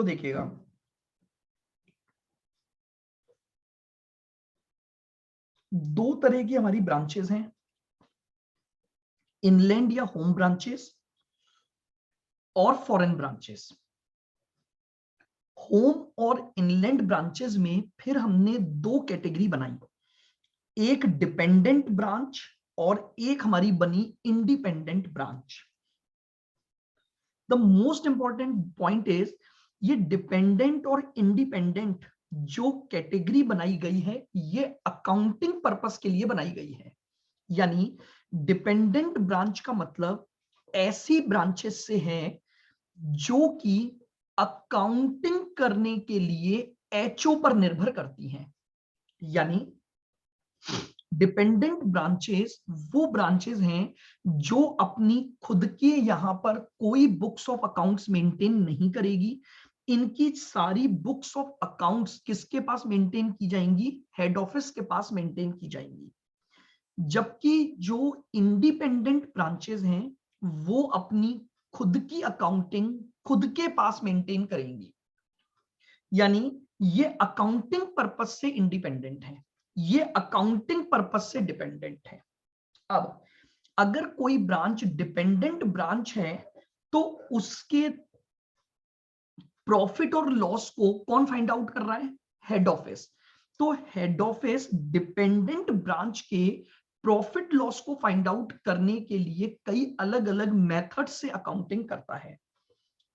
तो देखिएगा, दो तरह की हमारी ब्रांचेस हैं, इनलैंड या होम ब्रांचेस और फॉरेन ब्रांचेस। होम और इनलैंड ब्रांचेस में फिर हमने दो कैटेगरी बनाई, एक डिपेंडेंट ब्रांच और एक हमारी बनी independent branch. The most important point is, ये डिपेंडेंट और इंडिपेंडेंट जो कैटेगरी बनाई गई है ये अकाउंटिंग पर्पस के लिए बनाई गई है। यानी डिपेंडेंट ब्रांच का मतलब ऐसी ब्रांचेस से है जो कि अकाउंटिंग करने के लिए एचओ पर निर्भर करती हैं। यानी डिपेंडेंट ब्रांचेस वो ब्रांचेस हैं जो अपनी खुद के यहां पर कोई बुक्स ऑफ अकाउंट्स मेंटेन नहीं करेगी। इनकी सारी बुक्स ऑफ अकाउंट्स किसके पास मेंटेन की जाएंगी? हेड ऑफिस के पास मेंटेन की जाएंगी। जबकि जो इंडिपेंडेंट ब्रांचेस हैं वो अपनी खुद की अकाउंटिंग खुद के पास मेंटेन करेंगी। यानी ये अकाउंटिंग पर्पस से इंडिपेंडेंट है, ये अकाउंटिंग पर्पस से डिपेंडेंट है। अब अगर कोई ब्रांच डिपेंडेंट ब्रांच है तो उसके प्रॉफिट और लॉस को कौन फाइंड आउट कर रहा है? Head office. तो हेड ऑफिस डिपेंडेंट ब्रांच के प्रॉफिट लॉस को फाइंड आउट करने के लिए कई अलग अलग मेथड से अकाउंटिंग करता है।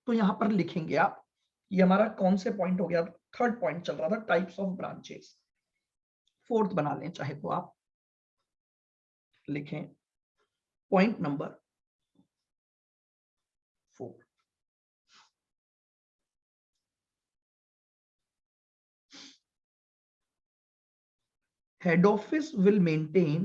तो यहां पर लिखेंगे आप, ये हमारा कौन से पॉइंट हो गया? थर्ड पॉइंट चल रहा था, टाइप्स ऑफ ब्रांचेस। फोर्थ बना लें चाहे तो आप, लिखें point number 4। head office will maintain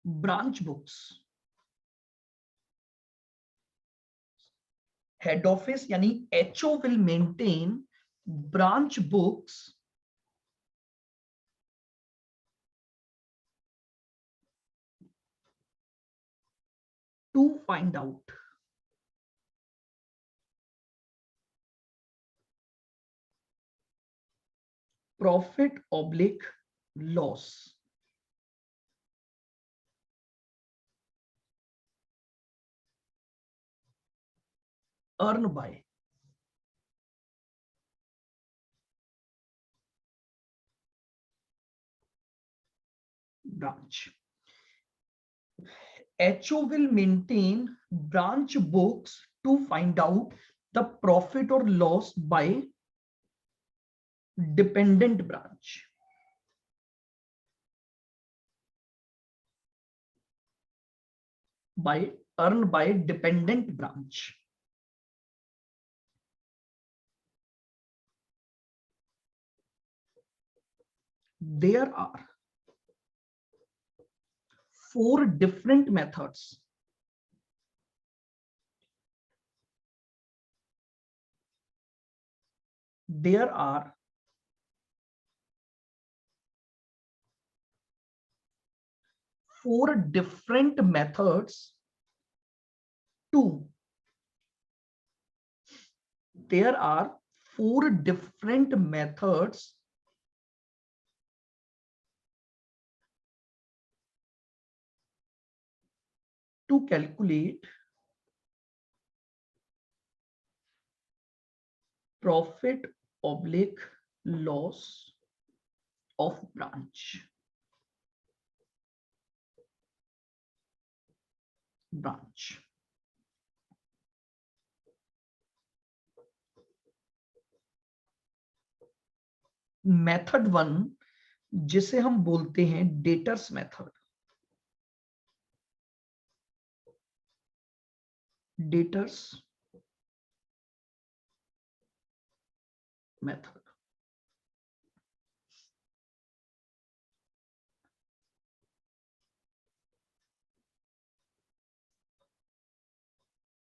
branch books। head office यानी HO will maintain branch books to find out profit oblique loss earned by branch। HO will maintain branch books to find out the profit or loss by dependent branch। by earned by dependent branch। There are 4 different methods there are 4 different methods to there are 4 different methods to calculate profit oblique loss of branch। Method 1 जिसे हम बोलते हैं debtors method. Debtors method.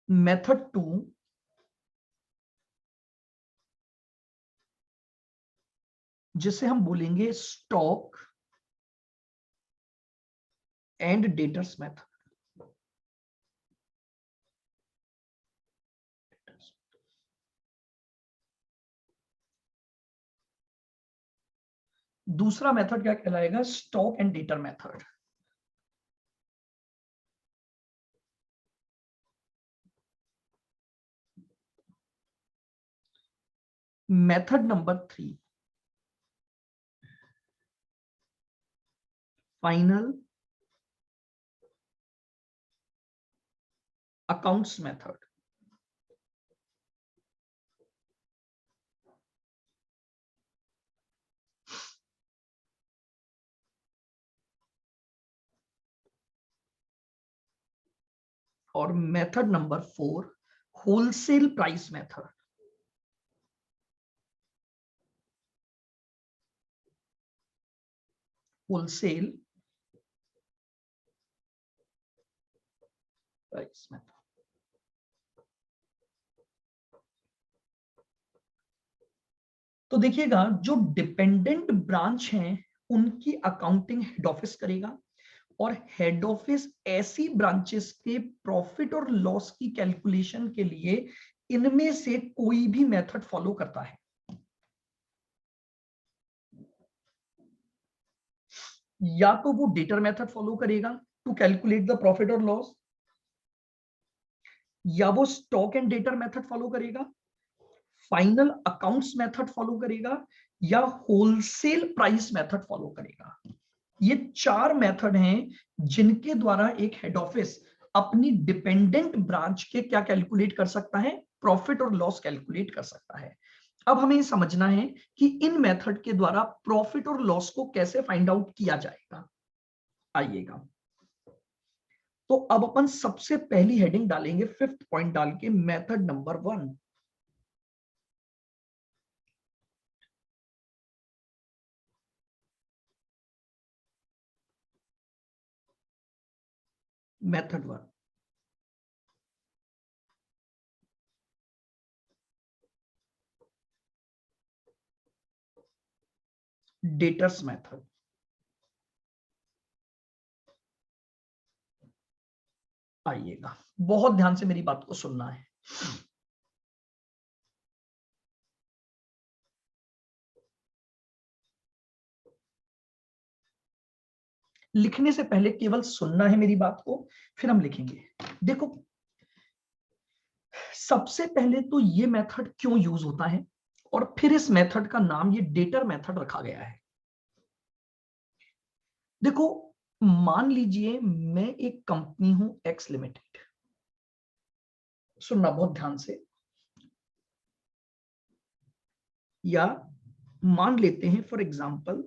Method 2 जिसे हम बोलेंगे stock and debtors method. दूसरा method क्या कहलाएगा? Stock and debtor method. Method number 3, final accounts method. और method number 4, wholesale price method. Wholesale price method. तो देखिएगा, जो डिपेंडेंट ब्रांच हैं उनकी अकाउंटिंग हेड ऑफिस करेगा, और हेड ऑफिस ऐसी ब्रांचेस के प्रॉफिट और लॉस की कैलकुलेशन के लिए इनमें से कोई भी मेथड फॉलो करता है। या तो वो डेटर मेथड फॉलो करेगा टू कैलकुलेट द प्रॉफिट और लॉस, या वो stock and debtor method follow करेगा, फाइनल अकाउंट्स मेथड फॉलो करेगा, या होलसेल प्राइस मेथड फॉलो करेगा। ये 4 मेथड हैं जिनके द्वारा एक हेड ऑफिस अपनी डिपेंडेंट ब्रांच के क्या कैलकुलेट कर सकता है? प्रॉफिट और लॉस कैलकुलेट कर सकता है। अब हमें समझना है कि इन मेथड के द्वारा प्रॉफिट और लॉस को कैसे फाइंड आउट किया जाएगा। आइएगा, तो अब अपन सबसे पहली हेडिंग डालेंगे, 5th पॉइंट डाल के, method number 1। Method 1, debtors method. आइएगा, बहुत ध्यान से मेरी बात को सुनना है। लिखने से पहले केवल सुनना है मेरी बात को, फिर हम लिखेंगे। देखो, सबसे पहले तो ये मेथड क्यों यूज होता है, और फिर इस मेथड का नाम ये डेटर मेथड रखा गया है। देखो, मान लीजिए मैं एक कंपनी हूं एक्स लिमिटेड। सुनना बहुत ध्यान से। या मान लेते हैं फॉर एग्जांपल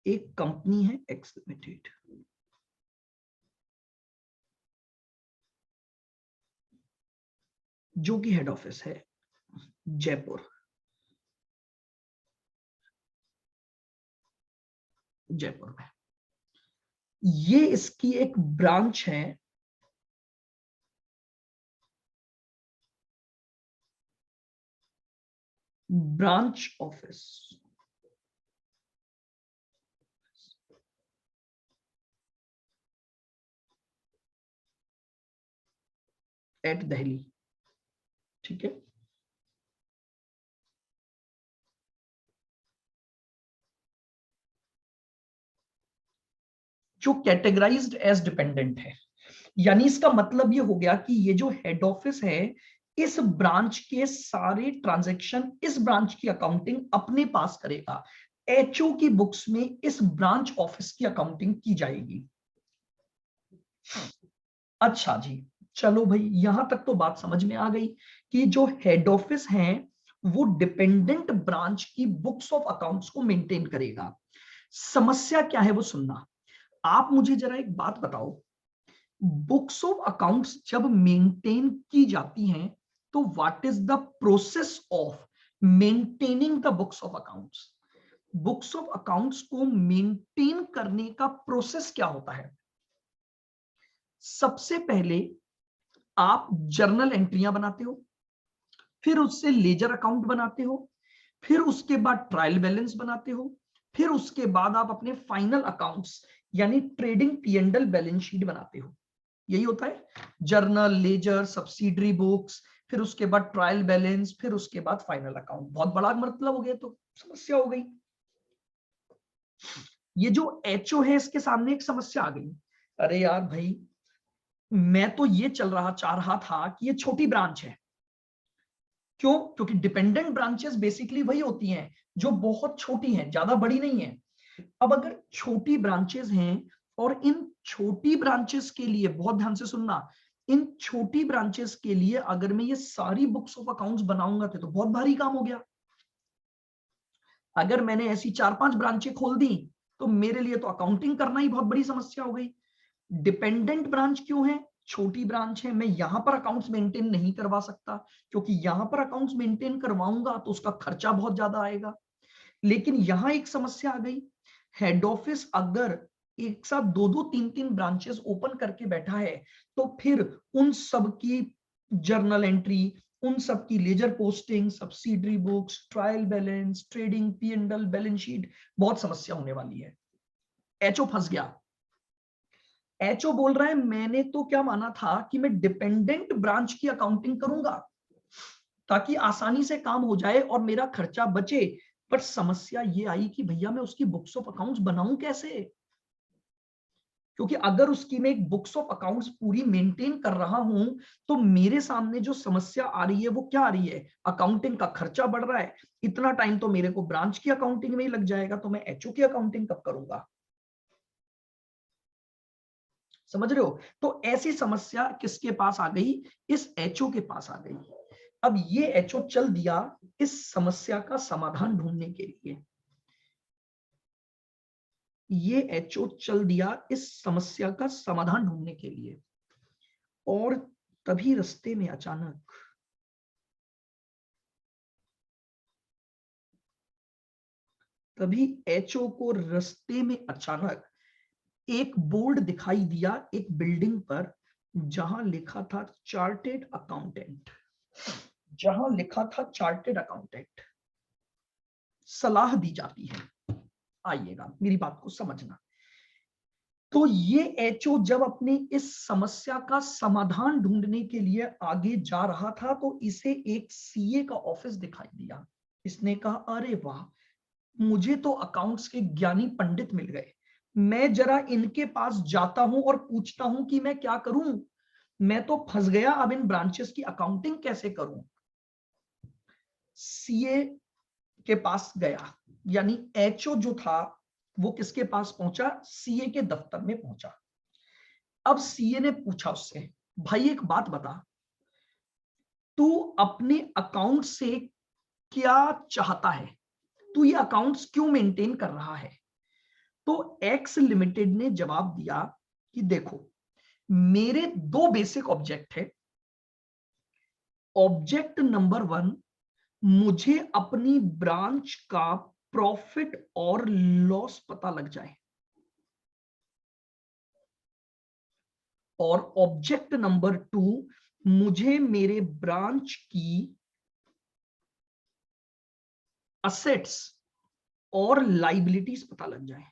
एक कंपनी है एक्स लिमिटेड, जो कि हेड ऑफिस है जयपुर। जयपुर में ये इसकी एक ब्रांच है, ब्रांच ऑफिस एट दिल्ली। ठीक है, जो कैटेगराइज्ड एज डिपेंडेंट है। यानी इसका मतलब ये हो गया कि ये जो हेड ऑफिस है, इस ब्रांच के सारे ट्रांजैक्शन, इस ब्रांच की अकाउंटिंग अपने पास करेगा। एचओ की बुक्स में इस ब्रांच ऑफिस की अकाउंटिंग की जाएगी। अच्छा जी, चलो भाई, यहां तक तो बात समझ में आ गई कि जो हेड ऑफिस है वो डिपेंडेंट ब्रांच की बुक्स ऑफ अकाउंट्स को मेंटेन करेगा। समस्या क्या है वो सुनना। आप मुझे जरा एक बात बताओ, बुक्स ऑफ अकाउंट्स जब मेंटेन की जाती हैं तो what is the process of maintaining the books of accounts? Books of accounts को मेंटेन करने का प्रोसेस क्या होता है? सबसे पहले आप जर्नल एंट्रियां बनाते हो, फिर उससे लेजर अकाउंट बनाते हो, फिर उसके बाद ट्रायल बैलेंस बनाते हो, फिर उसके बाद आप अपने फाइनल अकाउंट्स यानी ट्रेडिंग P&L बैलेंस शीट बनाते हो। यही होता है जर्नल, लेजर, सब्सिडरी बुक्स, फिर उसके बाद ट्रायल बैलेंस, फिर उसके बाद फाइनल अकाउंट। बहुत बड़ा मतलब हो गया, तो समस्या हो गई। ये जो एचओ है इसके सामने एक समस्या आ गई। अरे यार भाई, मैं तो ये चाह रहा था कि ये छोटी ब्रांच है। क्यों? क्योंकि डिपेंडेंट ब्रांचेस बेसिकली वही होती हैं जो बहुत छोटी हैं, ज्यादा बड़ी नहीं है। अब अगर छोटी ब्रांचेस हैं और इन छोटी ब्रांचेस के लिए, बहुत ध्यान से सुनना, इन छोटी ब्रांचेस के लिए अगर मैं ये सारी बुक्स ऑफ अकाउंट्स बनाऊंगा तो बहुत भारी काम हो गया। अगर मैंने ऐसी 4-5 ब्रांचें खोल दी तो मेरे लिए तो अकाउंटिंग करना ही बहुत बड़ी समस्या हो गई। डिपेंडेंट ब्रांच क्यों है? छोटी ब्रांच है, मैं यहां पर अकाउंट्स मेंटेन नहीं करवा सकता, क्योंकि यहां पर अकाउंट्स मेंटेन करवाऊंगा तो उसका खर्चा बहुत ज्यादा आएगा। लेकिन यहां एक समस्या आ गई, हेड ऑफिस अगर एक साथ 2-2, 3-3 ब्रांचेस ओपन करके बैठा है तो फिर उन सब की जर्नल एंट्री, उन सब की ledger posting, subsidiary books, trial balance, trading P&L balance sheet, बहुत समस्या होने वाली है। एचओ फंस गया। एचओ बोल रहा है मैंने तो क्या माना था कि मैं डिपेंडेंट ब्रांच की अकाउंटिंग करूंगा ताकि आसानी से काम हो जाए और मेरा खर्चा बचे। पर समस्या ये आई कि भैया मैं उसकी बुक्स ऑफ अकाउंट्स बनाऊं कैसे? क्योंकि अगर उसकी मैं एक बुक्स ऑफ अकाउंट्स पूरी मेंटेन कर रहा हूं तो मेरे सामने जो समस्या आ रही है वो क्या आ रही है? अकाउंटिंग का खर्चा बढ़ रहा है। इतना टाइम तो मेरे को ब्रांच की अकाउंटिंग में ही लग जाएगा, तो मैं एचओ की अकाउंटिंग कब करूंगा? समझ रहे हो? तो ऐसी समस्या किसके पास आ गई? इस एचओ के पास आ गई। अब ये एचओ चल दिया इस समस्या का समाधान ढूंढने के लिए। ये एचओ चल दिया इस समस्या का समाधान ढूंढने के लिए। और तभी रास्ते में अचानक एचओ को रास्ते में अचानक एक बोर्ड दिखाई दिया एक बिल्डिंग पर, जहां लिखा था चार्टेड अकाउंटेंट। जहां लिखा था चार्टेड अकाउंटेंट, सलाह दी जाती है। आइएगा मेरी बात को समझना। तो ये एचओ जब अपने इस समस्या का समाधान ढूंढने के लिए आगे जा रहा था तो इसे एक सीए का ऑफिस दिखाई दिया। इसने कहा अरे वाह, मुझे तो अकाउंट्स के ज्ञानी पंडित मिल गए। मैं जरा इनके पास जाता हूं और पूछता हूं कि मैं क्या करूं। मैं तो फंस गया, अब इन ब्रांचेस की अकाउंटिंग कैसे करूं? सीए के पास गया, यानी एचओ जो था वो किसके पास पहुंचा? सीए के दफ्तर में पहुंचा। अब सीए ने पूछा उससे, भाई एक बात बता, तू अपने अकाउंट से क्या चाहता है? तू ये अकाउंट्स क्यों मेंटेन कर रहा है? तो एक्स लिमिटेड ने जवाब दिया कि देखो, मेरे दो बेसिक ऑब्जेक्ट है। ऑब्जेक्ट नंबर 1, मुझे अपनी ब्रांच का प्रॉफिट और लॉस पता लग जाए, और ऑब्जेक्ट नंबर 2, मुझे मेरे ब्रांच की असेट्स और लाइबिलिटीज पता लग जाए।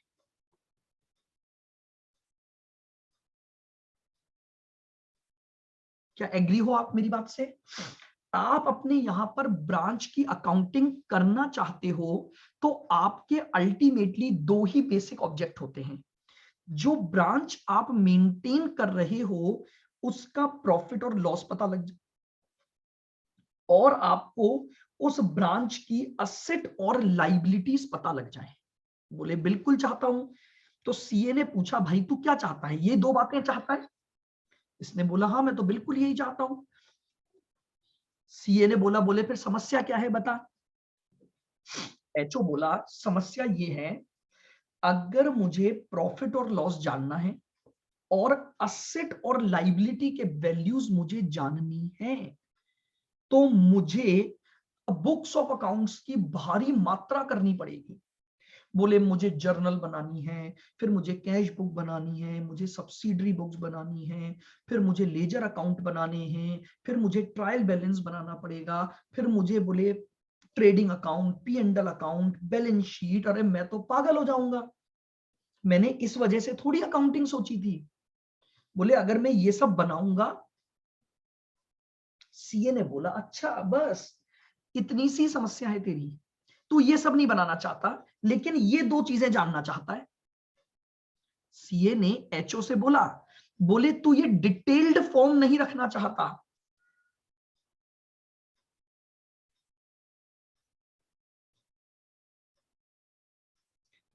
क्या एग्री हो आप मेरी बात से? आप अपने यहां पर ब्रांच की अकाउंटिंग करना चाहते हो तो आपके अल्टीमेटली दो ही बेसिक ऑब्जेक्ट होते हैं। जो ब्रांच आप मेंटेन कर रहे हो उसका प्रॉफिट और लॉस पता लग जाए, और आपको उस ब्रांच की असेट और लाइबिलिटीज पता लग जाए। बोले बिल्कुल चाहता हूं। तो सीए ने पूछा भाई तू क्या चाहता है? ये दो बातें चाहता है? इसने बोला हाँ मैं तो बिल्कुल यही चाहता हूं। सीए ने बोला, बोले फिर समस्या क्या है बता। एचओ बोला समस्या ये है, अगर मुझे प्रॉफिट और लॉस जानना है और असेट और लाइबिलिटी के वैल्यूज मुझे जाननी है तो मुझे बुक्स ऑफ अकाउंट्स की भारी मात्रा करनी पड़ेगी। बोले मुझे जर्नल बनानी है, फिर मुझे कैश बुक बनानी है, मुझे सब्सिडरी बुक्स बनानी है, फिर मुझे लेजर अकाउंट बनाने हैं, फिर मुझे ट्रायल बैलेंस बनाना पड़ेगा, फिर मुझे बोले trading account, P&L account, balance sheet, अरे मैं तो पागल हो जाऊंगा। मैंने इस वजह से थोड़ी अकाउंटिंग सोची थी। बोले अगर मैं ये सब बनाऊंगा। सीए ने बोला अच्छा बस इतनी सी समस्या है तेरी, तू ये सब नहीं बनाना चाहता लेकिन ये दो चीजें जानना चाहता है। सीए ने एचओ से बोला, बोले तू ये डिटेल्ड फॉर्म नहीं रखना चाहता,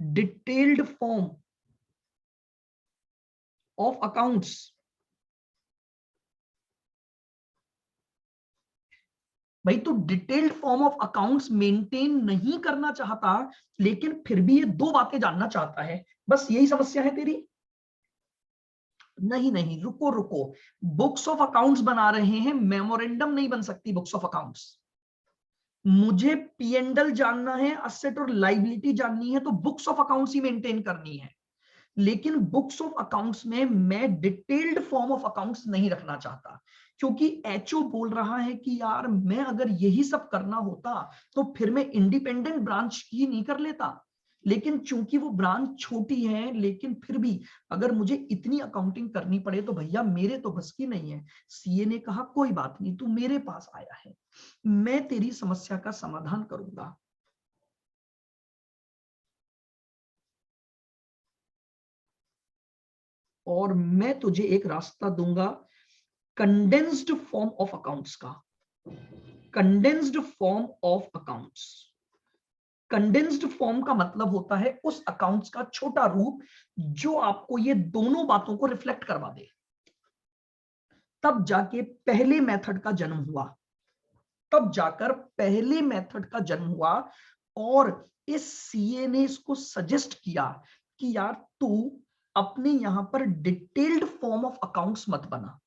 डिटेल्ड फॉर्म ऑफ अकाउंट्स। भाई तू detailed form of accounts maintain नहीं करना चाहता लेकिन फिर भी ये दो बातें जानना चाहता है, बस यही समस्या है तेरी। नहीं नहीं, रुको रुको, बुक्स ऑफ अकाउंट्स बना रहे हैं, मेमोरेंडम नहीं बन सकती बुक्स ऑफ अकाउंट्स। मुझे P&L जानना है, असेट और लाइबिलिटी जाननी है, तो books of accounts he maintain करनी है। लेकिन बुक्स ऑफ अकाउंट्स में मैं डिटेल्ड फॉर्म ऑफ अकाउंट्स नहीं रखना चाहता, क्योंकि एचओ बोल रहा है कि यार मैं अगर यही सब करना होता तो फिर मैं इंडिपेंडेंट ब्रांच ही नहीं कर लेता। लेकिन चूंकि वो ब्रांच छोटी है, लेकिन फिर भी अगर मुझे इतनी अकाउंटिंग करनी पड़े तो भैया मेरे तो बस की नहीं है। सीए ने कहा कोई बात नहीं, तू मेरे पास आया है, मैं तेरी समस्या का समाधान करूंगा। और मैं तुझे एक रास्ता दूंगा कंडेंस्ड फॉर्म ऑफ अकाउंट्स का। Condensed form of accounts, condensed form का मतलब होता है उस अकाउंट्स का छोटा रूप जो आपको ये दोनों बातों को रिफ्लेक्ट करवा दे। तब जाके पहले मेथड का जन्म हुआ, तब जाकर पहले मेथड का जन्म हुआ। और इस सीए ने इसको सजेस्ट किया कि यार तू अपने यहां पर डिटेल्ड फॉर्म ऑफ अकाउंट्स मत बना।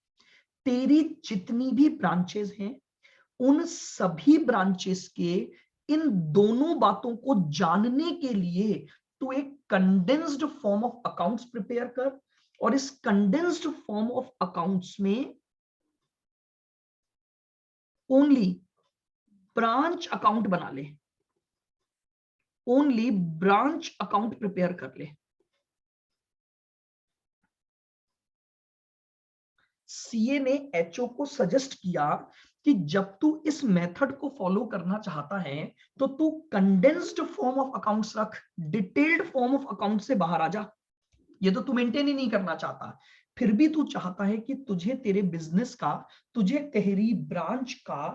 तेरी जितनी भी ब्रांचेस हैं उन सभी ब्रांचेस के इन दोनों बातों को जानने के लिए तू एक condensed form of accounts prepare कर, और इस कंडेंस्ड फॉर्म ऑफ अकाउंट्स में ओनली ब्रांच अकाउंट बना ले, ओनली ब्रांच अकाउंट प्रिपेयर कर ले। सीए ने एचओ को सजेस्ट किया कि जब तू इस मेथड को फॉलो करना चाहता है तो तू कंडेंस्ड फॉर्म ऑफ अकाउंट्स रख, डिटेल्ड फॉर्म ऑफ अकाउंट से बाहर आ जा। ये तो तू मेंटेन ही नहीं करना चाहता, फिर भी तू चाहता है कि तुझे तेरे बिजनेस का, तुझे तेरी ब्रांच का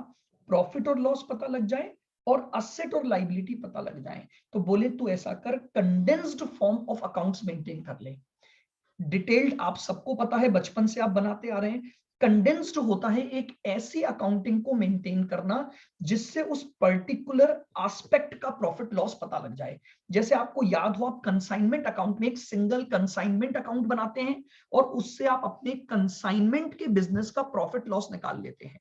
प्रॉफिट और लॉस पता लग जाए और असेट और लाइबिलिटी पता लग जाए। तो बोले तू ऐसा कर, condensed form of accounts maintain कर ले। डिटेल्ड आप सबको पता है, बचपन से आप बनाते आ रहे हैं। कंडेंस्ड होता है एक ऐसी अकाउंटिंग को मेंटेन करना जिससे उस पर्टिकुलर एस्पेक्ट का प्रॉफिट लॉस पता लग जाए। जैसे आपको याद हो, आप कंसाइनमेंट अकाउंट में एक सिंगल कंसाइनमेंट अकाउंट बनाते हैं और उससे आप अपने कंसाइनमेंट के बिजनेस का प्रॉफिट लॉस निकाल लेते हैं।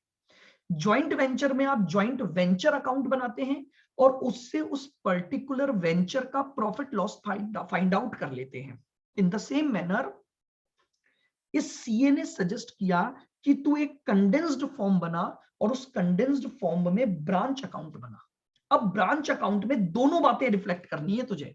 ज्वाइंट वेंचर में आप ज्वाइंट वेंचर अकाउंट बनाते हैं और उससे उस पर्टिकुलर वेंचर का प्रॉफिट लॉस फाइंड आउट कर लेते हैं। इन द सेम मैनर इस सीए ने सजेस्ट किया कि तू एक कंडेंस्ड फॉर्म बना और उस कंडेंस्ड फॉर्म में ब्रांच अकाउंट बना। अब ब्रांच अकाउंट में दोनों बातें रिफ्लेक्ट करनी है तुझे,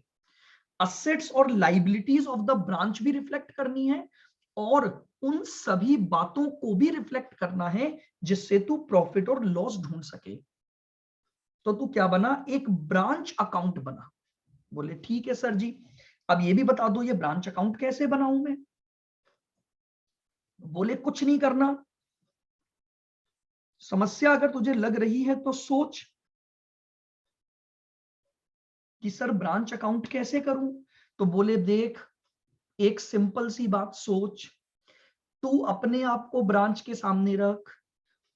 असेट्स और लाइबिलिटीज ऑफ द ब्रांच भी रिफ्लेक्ट करनी है और उन सभी बातों को भी रिफ्लेक्ट करना है जिससे तू प्रॉफिट और लॉस ढूंढ सके। तो तू क्या बना, एक ब्रांच अकाउंट बना। बोले ठीक है सर जी, अब ये भी बता दो ये ब्रांच अकाउंट कैसे बनाऊं मैं। बोले कुछ नहीं करना, समस्या अगर तुझे लग रही है तो सोच कि सर ब्रांच अकाउंट कैसे करूं। तो बोले देख, एक सिंपल सी बात सोच, तू अपने आप को ब्रांच के सामने रख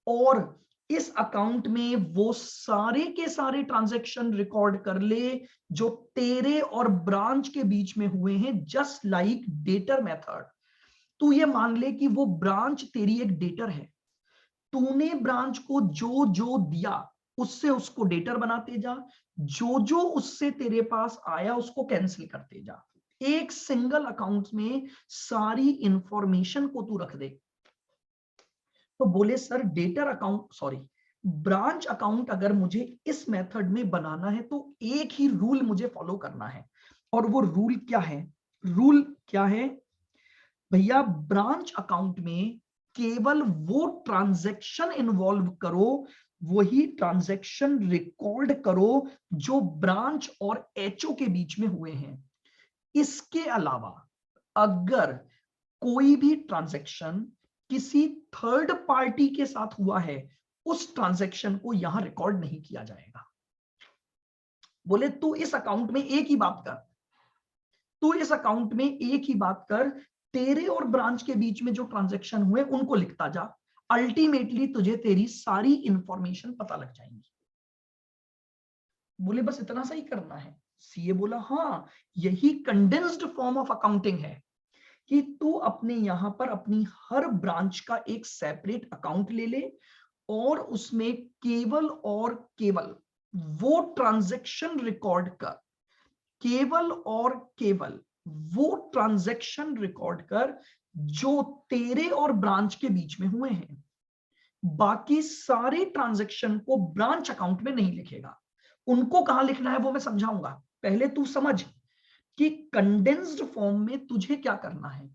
और इस अकाउंट में वो सारे के सारे ट्रांजैक्शन रिकॉर्ड कर ले जो तेरे और ब्रांच के बीच में हुए हैं, जस्ट लाइक डेटर मेथड। तू ये मान ले कि वो ब्रांच तेरी एक डेटर है, तूने ब्रांच को जो जो दिया उससे उसको डेटर बनाते जा, जो जो उससे तेरे पास आया उसको कैंसिल करते जा। एक सिंगल अकाउंट में सारी इंफॉर्मेशन को तू रख दे। तो बोले sir debtor account, sorry, branch account अगर मुझे इस मेथड में बनाना है तो एक ही रूल मुझे फॉलो करना है, और वो रूल क्या है? रूल क्या है भैया? ब्रांच अकाउंट में केवल वो ट्रांजैक्शन इन्वॉल्व करो, वही ट्रांजैक्शन रिकॉर्ड करो जो ब्रांच और एचओ के बीच में हुए हैं। इसके अलावा अगर कोई भी ट्रांजैक्शन किसी थर्ड पार्टी के साथ हुआ है, उस ट्रांजैक्शन को यहां रिकॉर्ड नहीं किया जाएगा। बोले तू इस अकाउंट में एक ही बात कर, तू इस अकाउंट में एक ही बात कर, तेरे और ब्रांच के बीच में जो ट्रांजैक्शन हुए उनको लिखता जा, अल्टीमेटली तुझे तेरी सारी इंफॉर्मेशन पता लग जाएंगी। बोले बस इतना सा ही करना है? सीए बोला हाँ, यही कंडेंस्ड फॉर्म ऑफ अकाउंटिंग है कि तू अपने यहां पर अपनी हर ब्रांच का एक सेपरेट अकाउंट ले ले और उसमें केवल और केवल वो ट्रांजैक्शन रिकॉर्ड कर, केवल और केवल वो ट्रांजैक्शन रिकॉर्ड कर जो तेरे और ब्रांच के बीच में हुए हैं। बाकी सारे ट्रांजैक्शन को ब्रांच अकाउंट में नहीं लिखेगा। उनको कहां लिखना है वो मैं समझाऊंगा, पहले तू समझ कि कंडेंस्ड फॉर्म में तुझे क्या करना है।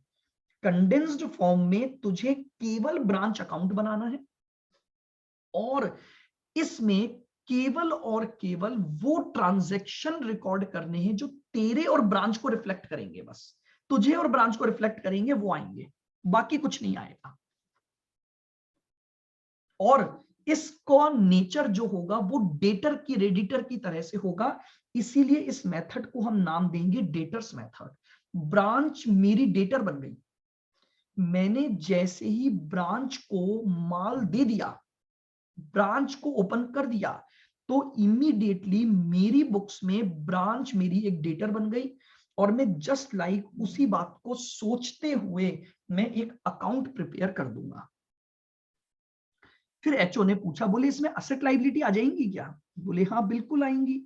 कंडेंस्ड फॉर्म में तुझे केवल ब्रांच अकाउंट बनाना है और इसमें केवल और केवल वो ट्रांजैक्शन रिकॉर्ड करने हैं जो तेरे और ब्रांच को रिफ्लेक्ट करेंगे। बस तुझे और ब्रांच को रिफ्लेक्ट करेंगे, वो आएंगे, बाकी कुछ नहीं आएगा। और इसका नेचर जो होगा वो डेटर की रेडिटर की तरह से होगा, इसीलिए इस मेथड को हम नाम देंगे डेटर्स मेथड। ब्रांच मेरी डेटर बन गई, मैंने जैसे ही ब्रांच को माल दे दिया, ब्रांच को ओपन कर दिया, तो इमीडिएटली मेरी बुक्स में ब्रांच मेरी एक डेटर बन गई और मैं जस्ट लाइक उसी बात को सोचते हुए मैं एक अकाउंट प्रिपेयर कर दूंगा। फिर एचओ ने पूछा, बोले इसमें असेट लायबिलिटी आ जाएंगी क्या? बोले हाँ बिल्कुल आएंगी।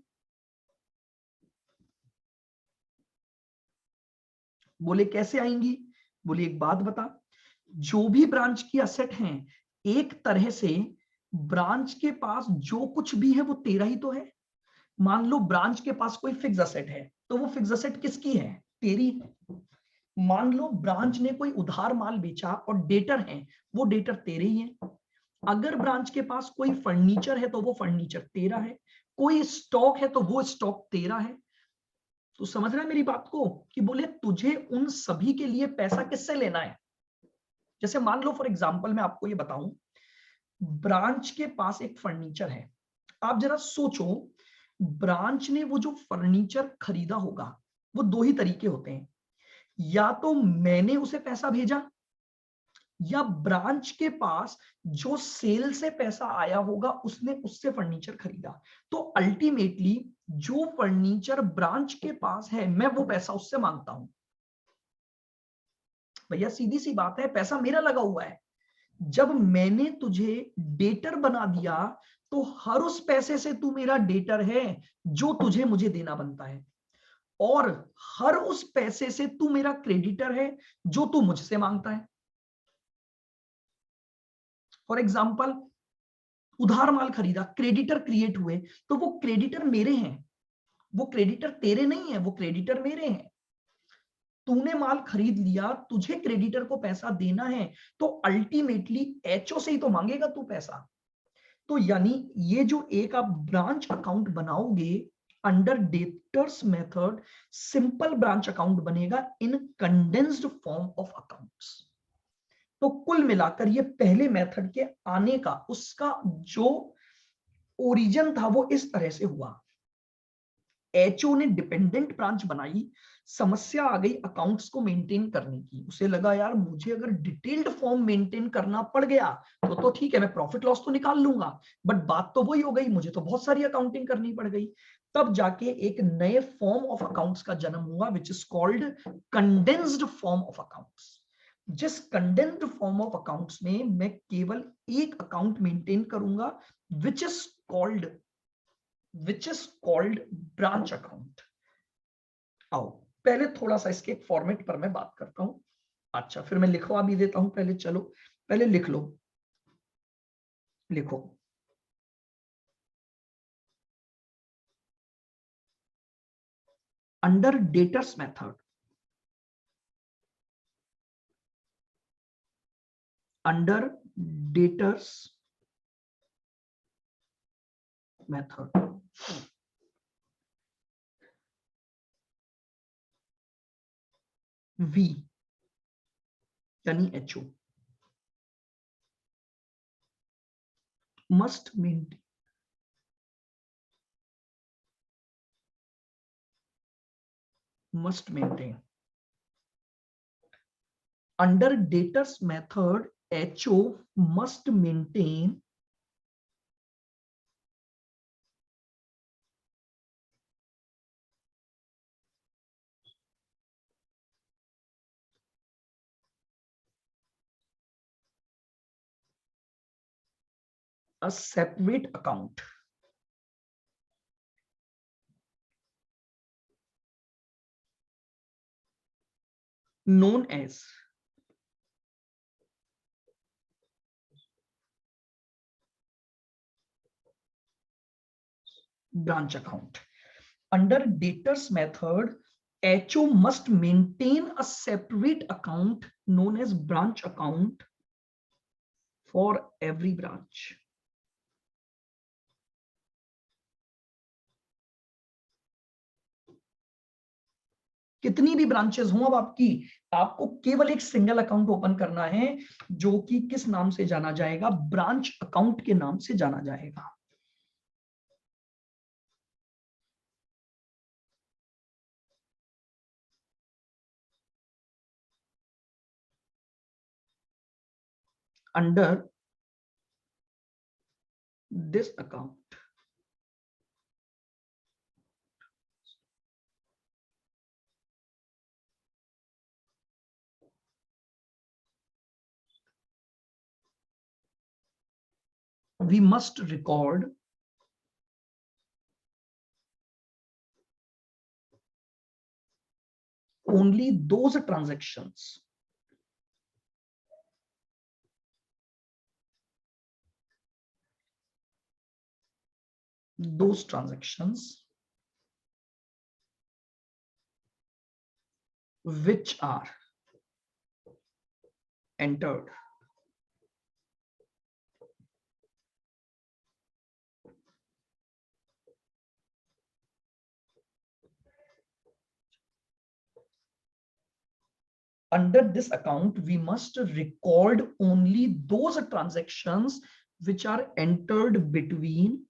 बोले कैसे आएंगी? बोले एक बात बता, जो भी ब्रांच की असेट हैं, एक तरह से ब्रांच के पास जो कुछ भी है वो तेरा ही तो है। मान लो ब्रांच के पास कोई फिक्स असेट है, तो वो फिक्स असेट किसकी है? तेरी है। मान लो ब्रांच ने कोई उधार माल बेचा और डेटर है, वो डेटर तेरे ही है। अगर ब्रांच के पास कोई फर्नीचर है तो वो फर्नीचर तेरा है, कोई स्टॉक है तो वो स्टॉक तेरा है। तो समझ रहा है मेरी बात को कि बोले तुझे उन सभी के लिए पैसा किससे लेना है? जैसे मान लो फॉर एग्जांपल मैं आपको ये बताऊं, ब्रांच के पास एक फर्नीचर है। आप जरा सोचो, ब्रांच ने वो जो फर्नीचर खरीदा होगा, वो दो ही तरीके होते हैं, या तो मैंने उसे पैसा भेजा या ब्रांच के पास जो सेल से पैसा आया होगा उसने उससे फर्नीचर खरीदा। तो अल्टीमेटली जो फर्नीचर ब्रांच के पास है मैं वो पैसा उससे मांगता हूं। भैया सीधी सी बात है, पैसा मेरा लगा हुआ है। जब मैंने तुझे डेटर बना दिया तो हर उस पैसे से तू मेरा डेटर है जो तुझे मुझे देना बनता है, और हर उस पैसे से तू मेरा क्रेडिटर है जो तू मुझसे मांगता है। फॉर एग्जाम्पल उधार माल खरीदा, क्रेडिटर क्रिएट हुए, तो वो क्रेडिटर मेरे हैं, वो क्रेडिटर तेरे नहीं है, वो क्रेडिटर मेरे हैं। तूने माल खरीद लिया, तुझे क्रेडिटर को पैसा देना है, तो अल्टीमेटली एचओ से ही तो मांगेगा तू पैसा। तो यानी ये जो एक आप ब्रांच अकाउंट बनाओगे under debtors method, simple branch account बनेगा इन कंडेंस्ड फॉर्म ऑफ अकाउंट्स। तो कुल मिलाकर ये पहले मेथड के आने का उसका जो ओरिजिन था वो इस तरह से हुआ। एचओ ने डिपेंडेंट ब्रांच बनाई, समस्या आ गई अकाउंट्स को मेंटेन करने की। उसे लगा यार मुझे अगर डिटेल्ड फॉर्म मेंटेन करना पड़ गया तो ठीक है, मैं प्रॉफिट लॉस तो निकाल लूंगा, बट बात तो वही हो गई, मुझे तो बहुत सारी अकाउंटिंग करनी पड़ गई। तब जाके एक नए फॉर्म ऑफ अकाउंट्स का जन्म हुआ which is called condensed form of accounts. जिस कंडेंस्ड फॉर्म ऑफ अकाउंट्स में मैं केवल एक अकाउंट मेंटेन करूंगा which is called branch account. आओ पहले थोड़ा सा इसके फॉर्मेट पर मैं बात करता हूं। अच्छा फिर मैं लिखवा भी देता हूं, पहले चलो पहले लिख लो, लिखो under debtors method, under debtors method, we यानी HO must maintain under debtors method, HO must maintain a separate account known as branch account. Under debtors method, HO must maintain a separate account known as branch account for every branch. कितनी भी branches हो अब आपकी, आपको केवल एक single account open करना है जो कि किस नाम से जाना जाएगा, ब्रांच अकाउंट के नाम से जाना जाएगा। Under this account we must record only those transactions which are entered under this account. We must record only those transactions which are entered between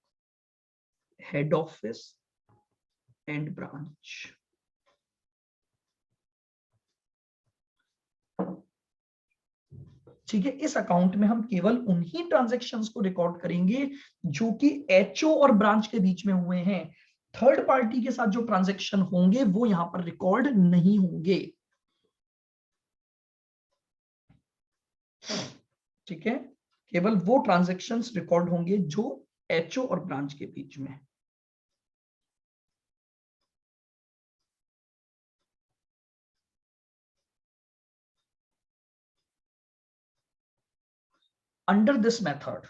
head office and branch. ठीक है, इस account में हम केवल उन्हीं ट्रांजैक्शंस को record करेंगे जो कि एचओ और ब्रांच के बीच में हुए हैं। थर्ड पार्टी के साथ जो ट्रांजैक्शन होंगे वो यहां पर रिकॉर्ड नहीं होंगे। ठीक है, केवल वो ट्रांजैक्शंस रिकॉर्ड होंगे जो एचओ और ब्रांच के बीच में। Under this method,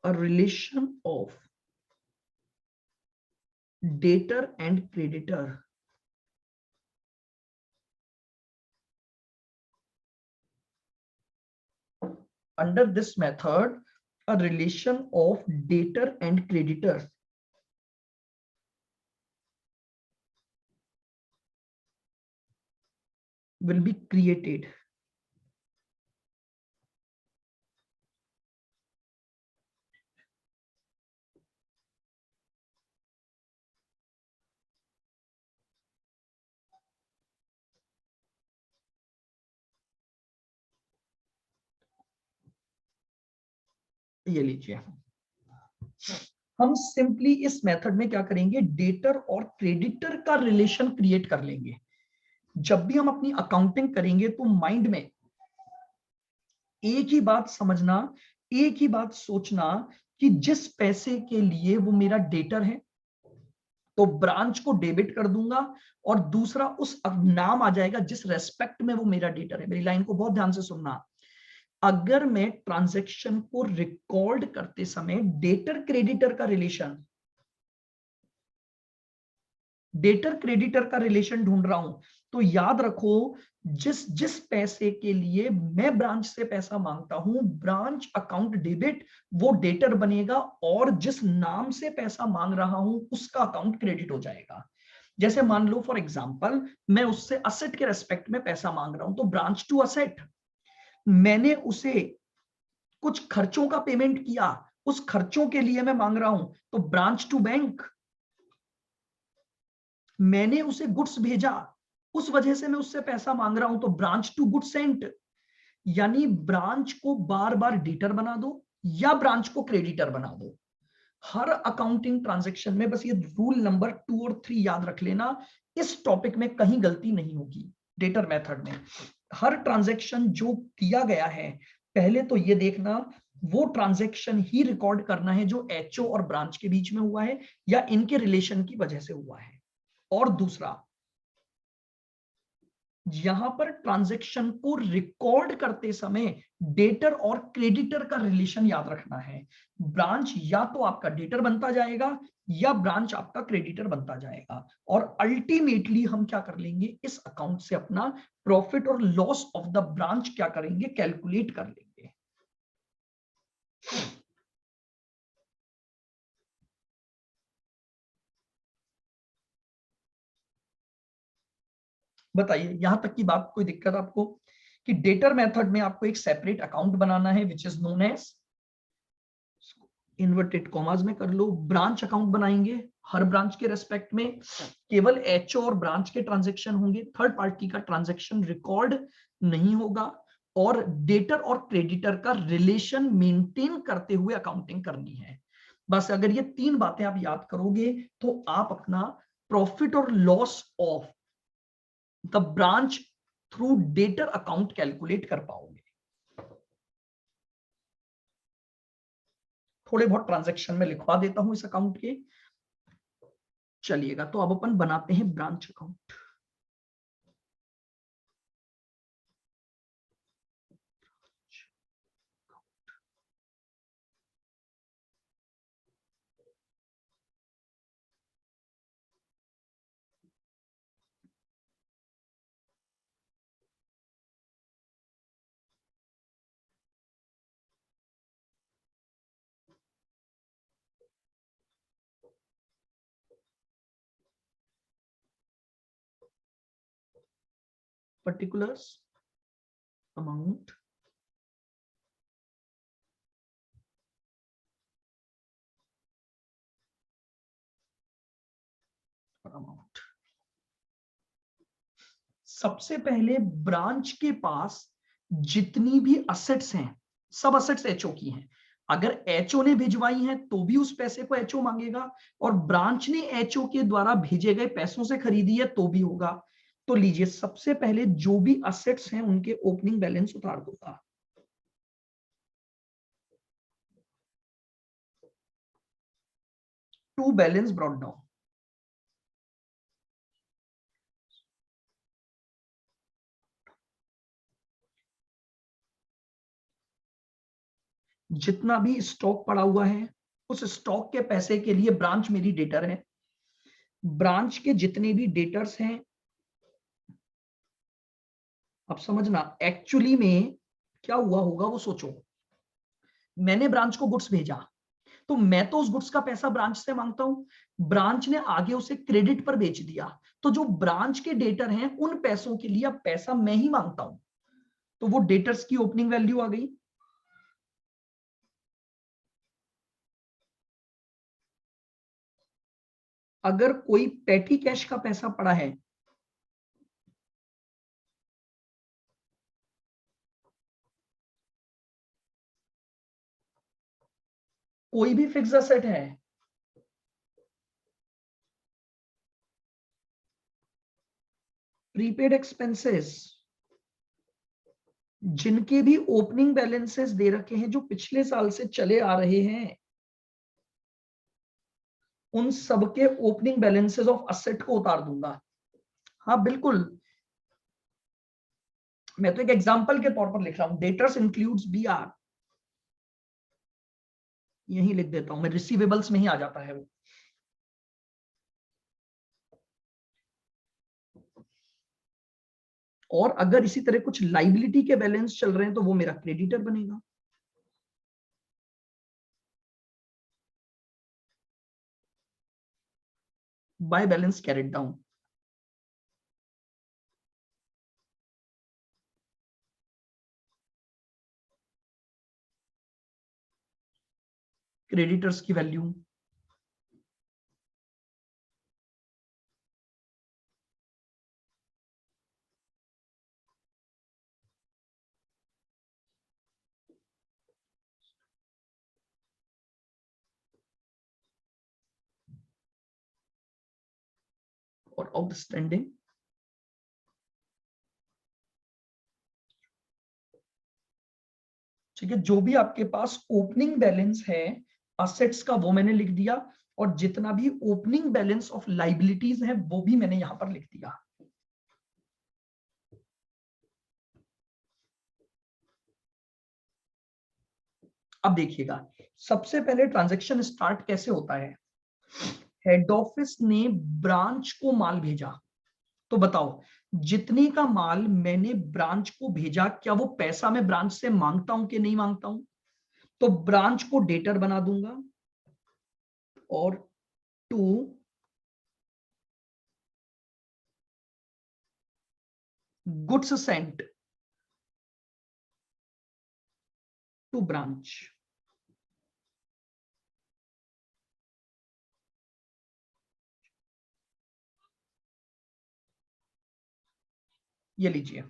a relation of debtor and creditor under this method, a relation of debtor and creditor will be created ये लीजिए। हम सिंपली इस मेथड में क्या करेंगे, डेटर और क्रेडिटर का रिलेशन क्रिएट कर लेंगे। जब भी हम अपनी अकाउंटिंग करेंगे तो माइंड में एक ही बात समझना, एक ही बात सोचना कि जिस पैसे के लिए वो मेरा डेटर है तो ब्रांच को डेबिट कर दूंगा, और दूसरा उस नाम आ जाएगा जिस रेस्पेक्ट में वो मेरा डेटर है। मेरी लाइन को बहुत ध्यान से सुनना। अगर मैं ट्रांजैक्शन को रिकॉर्ड करते समय डेटर क्रेडिटर का रिलेशन ढूंढ रहा हूं, तो याद रखो जिस जिस पैसे के लिए मैं ब्रांच से पैसा मांगता हूं, ब्रांच अकाउंट डेबिट वो डेटर बनेगा, और जिस नाम से पैसा मांग रहा हूं उसका अकाउंट क्रेडिट हो जाएगा। जैसे मान लो फॉर एग्जांपल मैं उससे असेट के रेस्पेक्ट में पैसा मांग रहा हूं, तो ब्रांच टू असेट, मैंने उसे कुछ खर्चों का पेमेंट किया, उस खर्चों के लिए मैं मांग रहा हूं, तो ब्रांच टू बैंक, मैंने उसे गुड्स भेजा, उस वजह से मैं उससे पैसा मांग रहा हूं, तो ब्रांच टू गुड सेंट। यानी ब्रांच को बार बार डेटर बना दो या ब्रांच को क्रेडिटर बना दो। हर अकाउंटिंग ट्रांजैक्शन में बस ये रूल नंबर 2 और 3 याद रख लेना, इस टॉपिक में कहीं गलती नहीं होगी। डेटर मेथड में हर ट्रांजैक्शन जो किया गया है, पहले तो ये देखना वो ट्रांजैक्शन ही रिकॉर्ड करना है जो एचओ और ब्रांच के बीच में हुआ है या इनके रिलेशन की वजह से हुआ है। और दूसरा, यहां पर ट्रांजैक्शन को रिकॉर्ड करते समय डेटर और क्रेडिटर का रिलेशन याद रखना है। ब्रांच या तो आपका डेटर बनता जाएगा या ब्रांच आपका क्रेडिटर बनता जाएगा, और अल्टीमेटली हम क्या कर लेंगे, इस अकाउंट से अपना प्रॉफिट और लॉस ऑफ द ब्रांच क्या करेंगे, कैलकुलेट कर लेंगे। बताइए यहां तक की बात कोई दिक्कत आपको? कि डेटर मेथड में आपको एक सेपरेट अकाउंट बनाना है which is known as, inverted commas में कर लो, ब्रांच अकाउंट बनाएंगे। हर ब्रांच के रेस्पेक्ट में केवल एचओ और ब्रांच के ट्रांजैक्शन होंगे, थर्ड पार्टी का ट्रांजैक्शन रिकॉर्ड नहीं होगा, और डेटर और क्रेडिटर का रिलेशन मेंटेन करते हुए अकाउंटिंग करनी है। बस अगर ये 3 बातें आप याद करोगे तो आप अपना प्रॉफिट और loss of the branch through debtor account calculate कर पाओगे। थोड़े बहुत ट्रांजैक्शन में लिखवा देता हूं इस अकाउंट के। चलिएगा, तो अब अपन बनाते हैं branch account. Particulars, amount, amount. सबसे पहले ब्रांच के पास जितनी भी असेट्स हैं, सब असेट्स एचओ की हैं। अगर एचओ ने भिजवाई हैं तो भी उस पैसे को एचओ मांगेगा, और ब्रांच ने एचओ के द्वारा भेजे गए पैसों से खरीदी है तो भी होगा। तो लीजिए, सबसे पहले जो भी असेट्स हैं उनके ओपनिंग बैलेंस उतार दूंगा। टू बैलेंस ब्रॉट डाउन, जितना भी स्टॉक पड़ा हुआ है उस स्टॉक के पैसे के लिए ब्रांच मेरी डेटर है। ब्रांच के जितने भी डेटर्स हैं, अब समझना एक्चुअली में क्या हुआ होगा वो सोचो। मैंने ब्रांच को गुड्स भेजा, तो मैं तो उस गुड्स का पैसा ब्रांच से मांगता हूं, ब्रांच ने आगे उसे क्रेडिट पर बेच दिया, तो जो ब्रांच के डेटर हैं उन पैसों के लिए अब पैसा मैं ही मांगता हूं, तो वो डेटर्स की ओपनिंग वैल्यू आ गई। अगर कोई पेटी कैश का पैसा पड़ा है, कोई भी फिक्स असेट है, प्रीपेड एक्सपेंसेस, जिनके भी ओपनिंग बैलेंसेस दे रखे हैं जो पिछले साल से चले आ रहे हैं, उन सबके ओपनिंग बैलेंसेस ऑफ असेट को उतार दूंगा। हाँ बिल्कुल, मैं तो एक एग्जांपल के तौर पर लिख रहा हूं, डेटर्स इंक्लूड्स बी आर, यही लिख देता हूं मैं, रिसीवेबल्स में ही आ जाता है वो। और अगर इसी तरह कुछ लाइबिलिटी के बैलेंस चल रहे हैं तो वो मेरा क्रेडिटर बनेगा। By balance carried down. Creditors की वैल्यू, और आउटस्टैंडिंग, ठीक है। जो भी आपके पास ओपनिंग बैलेंस है असेट्स का वो मैंने लिख दिया, और जितना भी ओपनिंग बैलेंस ऑफ लाइबिलिटीज है वो भी मैंने यहां पर लिख दिया। अब देखिएगा, सबसे पहले ट्रांजैक्शन स्टार्ट कैसे होता है। हेड ऑफिस ने ब्रांच को माल भेजा, तो बताओ जितने का माल मैंने ब्रांच को भेजा, क्या वो पैसा मैं ब्रांच से मांगता हूं कि नहीं मांगता हूं। तो ब्रांच को डेटर बना दूंगा, और to goods sent to branch. ये लीजिए,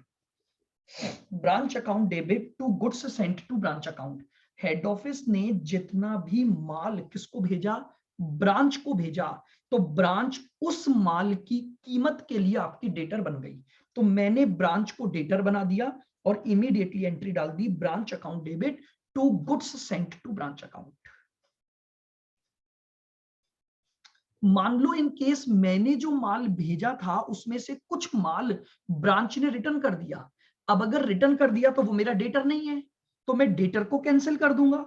branch account debit to goods sent to branch account. Head office ने जितना भी माल किसको भेजा, ब्रांच को भेजा, तो ब्रांच उस माल की कीमत के लिए आपकी डेटर बन गई। तो मैंने ब्रांच को डेटर बना दिया और इमीडिएटली एंट्री डाल दी, branch account debit to goods sent to branch account. मान लो इन केस मैंने जो माल भेजा था उसमें से कुछ माल ब्रांच ने रिटर्न कर दिया। अब अगर रिटर्न कर दिया तो वो मेरा डेटर नहीं है, तो मैं डेटर को कैंसिल कर दूंगा।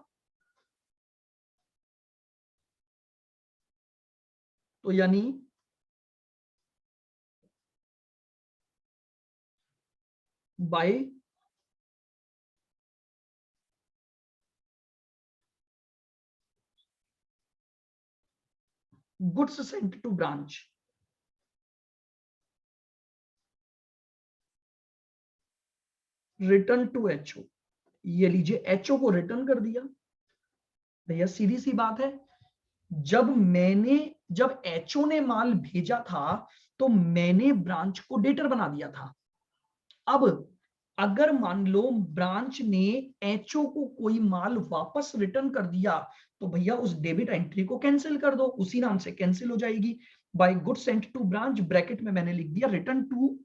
तो यानी by goods sent to branch, return to HO. ये लीजिए, एचओ को रिटर्न कर दिया। भैया सीधी सी बात है, जब एचओ ने माल भेजा था तो मैंने ब्रांच को डेटर बना दिया था। अब अगर मान लो ब्रांच ने एचओ को कोई माल वापस रिटर्न कर दिया, तो भैया उस डेबिट एंट्री को कैंसिल कर दो, उसी नाम से कैंसिल हो जाएगी। By good sent to branch, bracket में मैंने लिख दिया रिटर्न टू।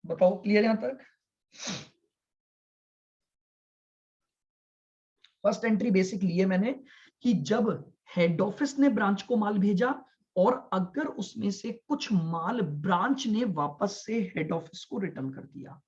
बताओ क्लियर यहां तक। फर्स्ट एंट्री बेसिक ली है मैंने कि जब हेड ऑफिस ने ब्रांच को माल भेजा, और अगर उसमें से कुछ माल ब्रांच ने वापस से हेड ऑफिस को रिटर्न कर दिया।